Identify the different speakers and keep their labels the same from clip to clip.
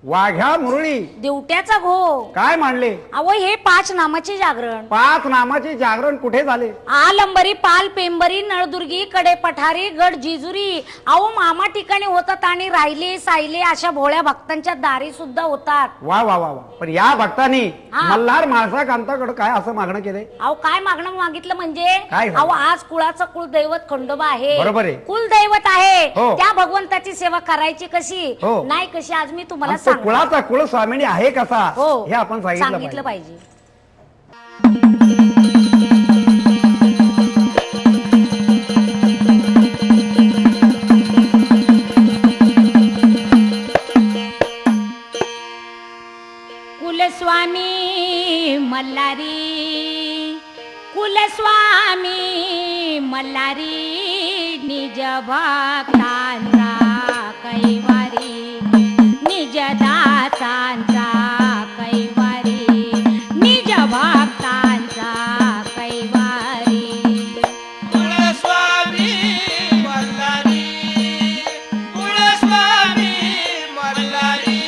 Speaker 1: वाघ्या मुरळी
Speaker 2: दिवट्याचा घो
Speaker 1: काय मांडले?
Speaker 2: अहो हे 5 नामाचे जागरण.
Speaker 1: 5 नामाचे जागरण कुठे झाले?
Speaker 2: आलंबरी, पाल, पेंबरी, नळदुर्गी, कडे पठारी, गड जिजुरी. अहो मामा ठिकाणी होतात आणि राहिले सायले अशा भोळ्या भक्तांच्या दारी सुद्धा होतात.
Speaker 1: वा वा वा वा. पण या भक्तांनी
Speaker 2: हा.
Speaker 1: मल्हार माळसाकांताकडे काय असं मागणं केलंय?
Speaker 2: अहो काय मागणं मागितलं म्हणजे
Speaker 1: काय झालं?
Speaker 2: अहो आज कुळाचं कुलदैवत खंडोबा आहे.
Speaker 1: बरोबर आहे.
Speaker 2: कुलदैवत आहे.
Speaker 1: हो.
Speaker 2: त्या भगवंताची सेवा करायची कशी
Speaker 1: हो.
Speaker 2: नाही कशी आज मी तुम्हाला
Speaker 1: आणि तो
Speaker 2: सांगतो.
Speaker 1: कुळाचा कुलस्वामिनी आहे कसा
Speaker 2: हो
Speaker 1: हे आपण
Speaker 2: सांगितलं पाहिजे. कुलस्वामी मल्हारी, कुलस्वामी मल्हारी, निज भक्तांचा कैवारी, निज दासांचा कैवारी, निज भक्तांचा कैवारी.
Speaker 3: कुलस्वामी मल्हारी, कुलस्वामी मल्हारी,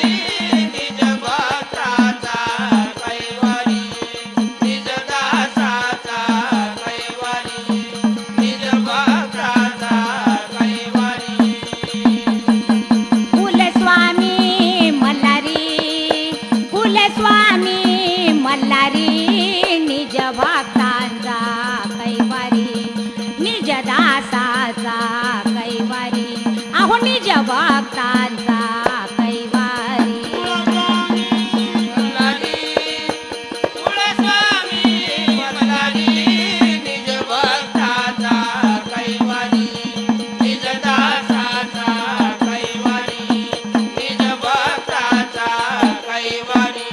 Speaker 3: निज भक्ताचा कैवारी, निज दासाचा कैवारी, निज भक्ताचा कैवारी.
Speaker 2: कुलस्वामी मल्हारी, कुलस्वामी मल्हारी, निज भक्तांचा कैवारी, निज दासाचा कैवारी. अहो निज भक्तांचा कैवारी.
Speaker 3: कुलस्वामी मल्हारी, निज भक्ताचा कैवारी, निज दासाचा कैवारी, निज भक्ताचा कैवारी.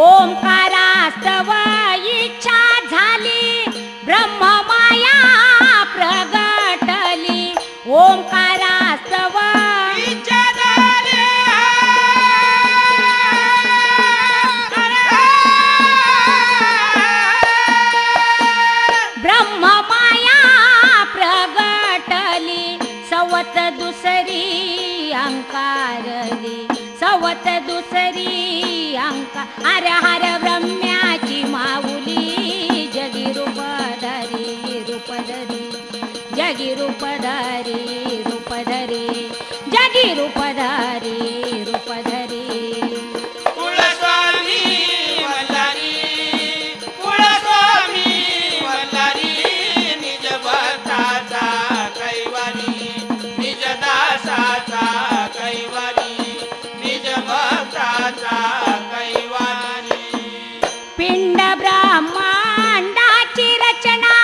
Speaker 2: ओंकारास्तव इच्छा झाली, ब्रह्ममाया प्रगटली. ओंकारास्तव
Speaker 3: इच्छा झाली,
Speaker 2: ब्रह्ममाया प्रगटली. सवत दुसरी अंकारली, सवत दुसरी अंकार. हर हर ब्रह्म्याची माऊली, जगी रूपधरी रूपधरी, जगी रूपधरी रूपधरी, जगी रूपधरी रूपधरी.
Speaker 3: कुलस्वामी मल्हारी, कुलस्वामी मल्हारी, निज भक्ताचा कैवारी, निज दासाचा कैवारी, निज भक्ताचा कैवारी.
Speaker 2: पिंड ब्रह्मांडाची रचना,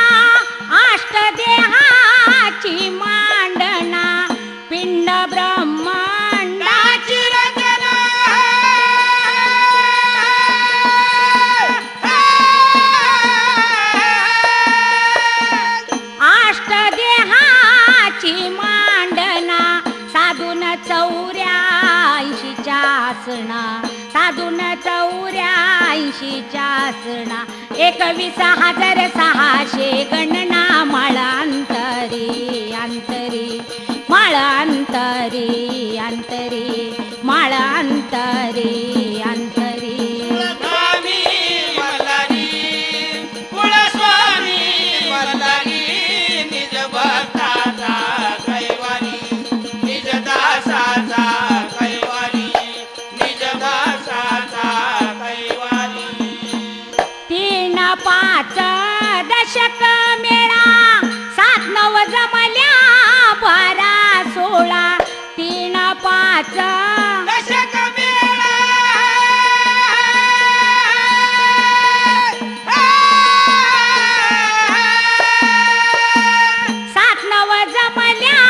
Speaker 2: अष्टदेहाची मांडना. पिंड ब्रह्मांडाची
Speaker 3: रचना,
Speaker 2: अष्टदेहाची मांडना. साधून 84 आसना, साधून 84 आसना. 21,600 गणना. माळांतरी अंतरी, माळांतरी अंतरी, माळांतरी अंतरी.
Speaker 3: कुलस्वामी मल्हारी, कुलस्वामी मल्हारी, निज भक्ताचा कैवारी, निज दासाचा कैवारी, निज दासाचा कैवारी.
Speaker 2: 3-5 दशक मेळा, 7-9 जमल्या 12-16. 3-5
Speaker 3: दशक मेळा,
Speaker 2: 7-9 जमल्या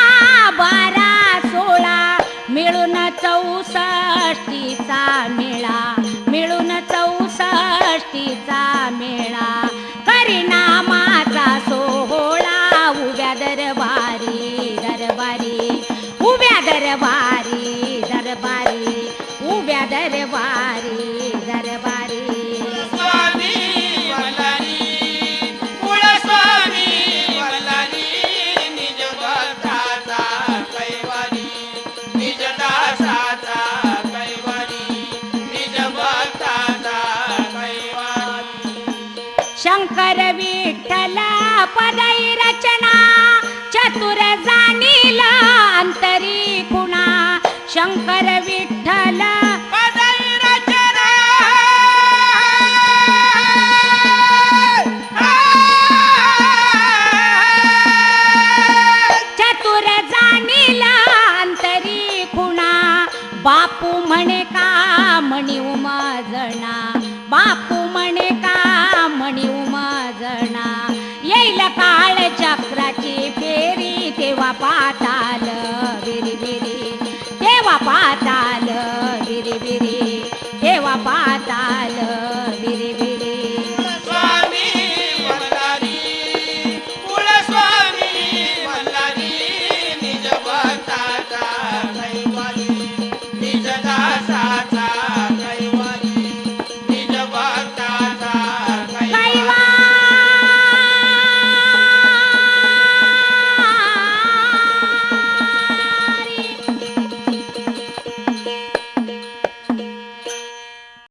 Speaker 2: 12-16. मिळून 64चा मेळा, मिळून 64चा मेळा. करिनामाचा सोहळा, उभ्या दरबारी दरबारी, उभ्या दरबारी दरबारी, उभ्या दरबारी दरबारी.
Speaker 3: कुलस्वामी मल्हारी, कुलस्वामी मल्हारी, निज भक्ताचा कैवारी, निज दासाचा कैवारी.
Speaker 2: शंकर विठ्ठल पदई रचना चतुर जाणील अंतरी खुणा शंकर विठ्ठल
Speaker 3: पदई रचना
Speaker 2: चतुर जाणील अंतरी खुणा बापू म्हणे का म्हणी उमजना बापू